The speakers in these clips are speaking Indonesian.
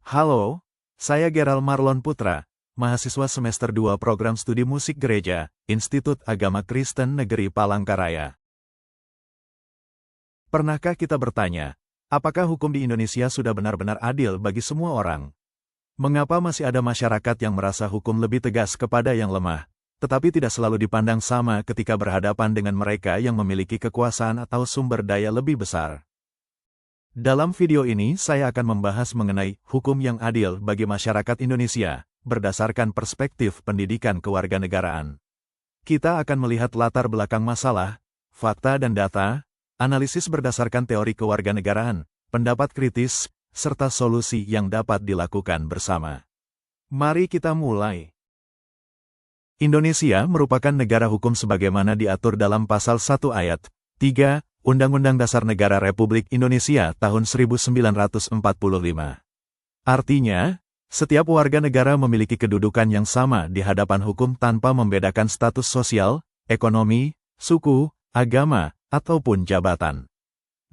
Halo, saya Gerald Marlon Putra, mahasiswa semester 2 program studi musik gereja, Institut Agama Kristen Negeri Palangkaraya. Pernahkah kita bertanya, apakah hukum di Indonesia sudah benar-benar adil bagi semua orang? Mengapa masih ada masyarakat yang merasa hukum lebih tegas kepada yang lemah, tetapi tidak selalu dipandang sama ketika berhadapan dengan mereka yang memiliki kekuasaan atau sumber daya lebih besar? Dalam video ini saya akan membahas mengenai hukum yang adil bagi masyarakat Indonesia, berdasarkan perspektif pendidikan kewarganegaraan. Kita akan melihat latar belakang masalah, fakta dan data, analisis berdasarkan teori kewarganegaraan, pendapat kritis, serta solusi yang dapat dilakukan bersama. Mari kita mulai. Indonesia merupakan negara hukum sebagaimana diatur dalam pasal 1 ayat 3 Undang-Undang Dasar Negara Republik Indonesia tahun 1945. Artinya, setiap warga negara memiliki kedudukan yang sama di hadapan hukum tanpa membedakan status sosial, ekonomi, suku, agama, ataupun jabatan.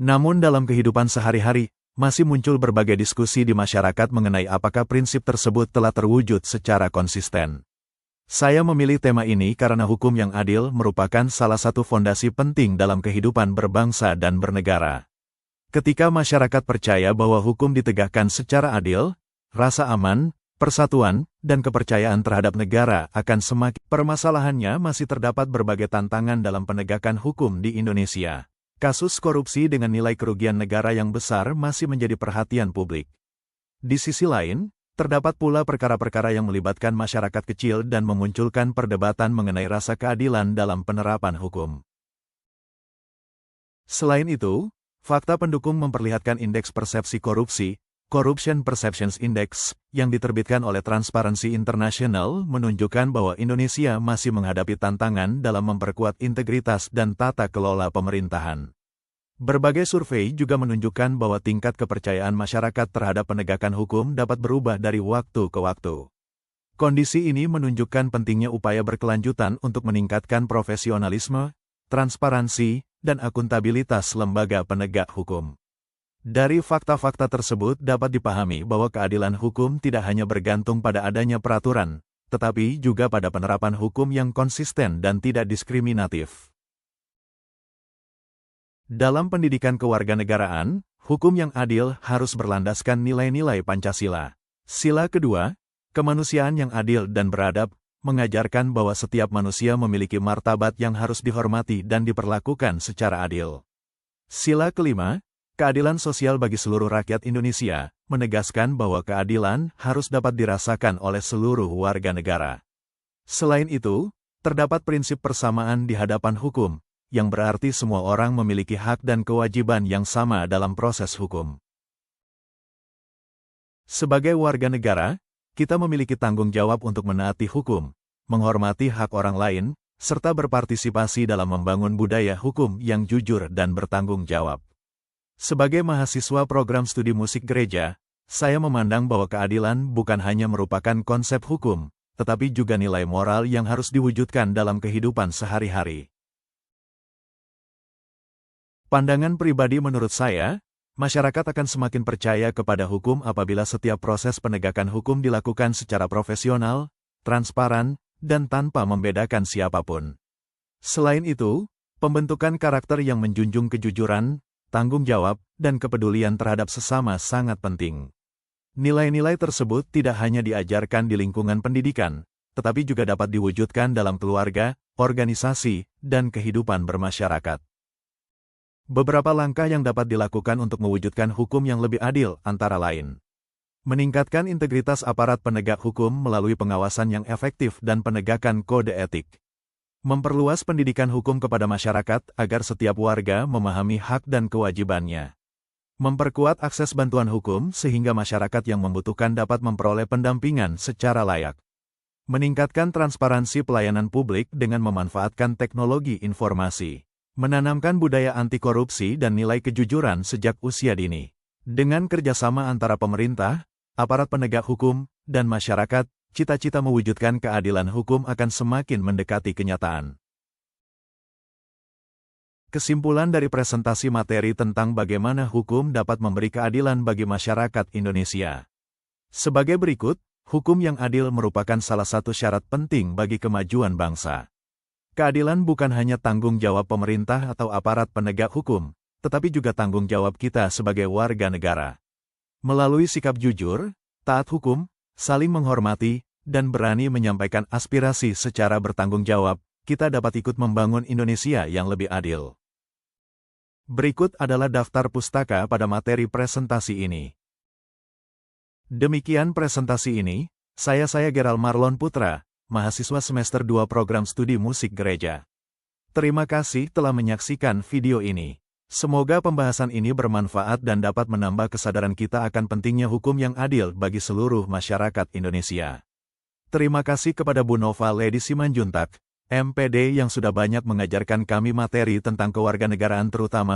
Namun dalam kehidupan sehari-hari, masih muncul berbagai diskusi di masyarakat mengenai apakah prinsip tersebut telah terwujud secara konsisten. Saya memilih tema ini karena hukum yang adil merupakan salah satu fondasi penting dalam kehidupan berbangsa dan bernegara. Ketika masyarakat percaya bahwa hukum ditegakkan secara adil, rasa aman, persatuan, dan kepercayaan terhadap negara akan semakin. Permasalahannya masih terdapat berbagai tantangan dalam penegakan hukum di Indonesia. Kasus korupsi dengan nilai kerugian negara yang besar masih menjadi perhatian publik. Di sisi lain, terdapat pula perkara-perkara yang melibatkan masyarakat kecil dan memunculkan perdebatan mengenai rasa keadilan dalam penerapan hukum. Selain itu, fakta pendukung memperlihatkan indeks persepsi korupsi, Corruption Perceptions Index, yang diterbitkan oleh Transparency International menunjukkan bahwa Indonesia masih menghadapi tantangan dalam memperkuat integritas dan tata kelola pemerintahan. Berbagai survei juga menunjukkan bahwa tingkat kepercayaan masyarakat terhadap penegakan hukum dapat berubah dari waktu ke waktu. Kondisi ini menunjukkan pentingnya upaya berkelanjutan untuk meningkatkan profesionalisme, transparansi, dan akuntabilitas lembaga penegak hukum. Dari fakta-fakta tersebut dapat dipahami bahwa keadilan hukum tidak hanya bergantung pada adanya peraturan, tetapi juga pada penerapan hukum yang konsisten dan tidak diskriminatif. Dalam pendidikan kewarganegaraan, hukum yang adil harus berlandaskan nilai-nilai Pancasila. Sila kedua, kemanusiaan yang adil dan beradab, mengajarkan bahwa setiap manusia memiliki martabat yang harus dihormati dan diperlakukan secara adil. Sila kelima, keadilan sosial bagi seluruh rakyat Indonesia, menegaskan bahwa keadilan harus dapat dirasakan oleh seluruh warga negara. Selain itu, terdapat prinsip persamaan di hadapan hukum, yang berarti semua orang memiliki hak dan kewajiban yang sama dalam proses hukum. Sebagai warga negara, kita memiliki tanggung jawab untuk menaati hukum, menghormati hak orang lain, serta berpartisipasi dalam membangun budaya hukum yang jujur dan bertanggung jawab. Sebagai mahasiswa program studi musik gereja, saya memandang bahwa keadilan bukan hanya merupakan konsep hukum, tetapi juga nilai moral yang harus diwujudkan dalam kehidupan sehari-hari. Pandangan pribadi menurut saya, masyarakat akan semakin percaya kepada hukum apabila setiap proses penegakan hukum dilakukan secara profesional, transparan, dan tanpa membedakan siapapun. Selain itu, pembentukan karakter yang menjunjung kejujuran, tanggung jawab, dan kepedulian terhadap sesama sangat penting. Nilai-nilai tersebut tidak hanya diajarkan di lingkungan pendidikan, tetapi juga dapat diwujudkan dalam keluarga, organisasi, dan kehidupan bermasyarakat. Beberapa langkah yang dapat dilakukan untuk mewujudkan hukum yang lebih adil antara lain: meningkatkan integritas aparat penegak hukum melalui pengawasan yang efektif dan penegakan kode etik. Memperluas pendidikan hukum kepada masyarakat agar setiap warga memahami hak dan kewajibannya. Memperkuat akses bantuan hukum sehingga masyarakat yang membutuhkan dapat memperoleh pendampingan secara layak. Meningkatkan transparansi pelayanan publik dengan memanfaatkan teknologi informasi. Menanamkan budaya anti korupsi dan nilai kejujuran sejak usia dini. Dengan kerjasama antara pemerintah, aparat penegak hukum, dan masyarakat, cita-cita mewujudkan keadilan hukum akan semakin mendekati kenyataan. Kesimpulan dari presentasi materi tentang bagaimana hukum dapat memberi keadilan bagi masyarakat Indonesia. Sebagai berikut, hukum yang adil merupakan salah satu syarat penting bagi kemajuan bangsa. Keadilan bukan hanya tanggung jawab pemerintah atau aparat penegak hukum, tetapi juga tanggung jawab kita sebagai warga negara. Melalui sikap jujur, taat hukum, saling menghormati, dan berani menyampaikan aspirasi secara bertanggung jawab, kita dapat ikut membangun Indonesia yang lebih adil. Berikut adalah daftar pustaka pada materi presentasi ini. Demikian presentasi ini, saya Gerald Marlon Putra, mahasiswa semester 2 program studi musik gereja. Terima kasih telah menyaksikan video ini. Semoga pembahasan ini bermanfaat dan dapat menambah kesadaran kita akan pentingnya hukum yang adil bagi seluruh masyarakat Indonesia. Terima kasih kepada Bu Nova Lady Simanjuntak, MPD yang sudah banyak mengajarkan kami materi tentang kewarganegaraan terutama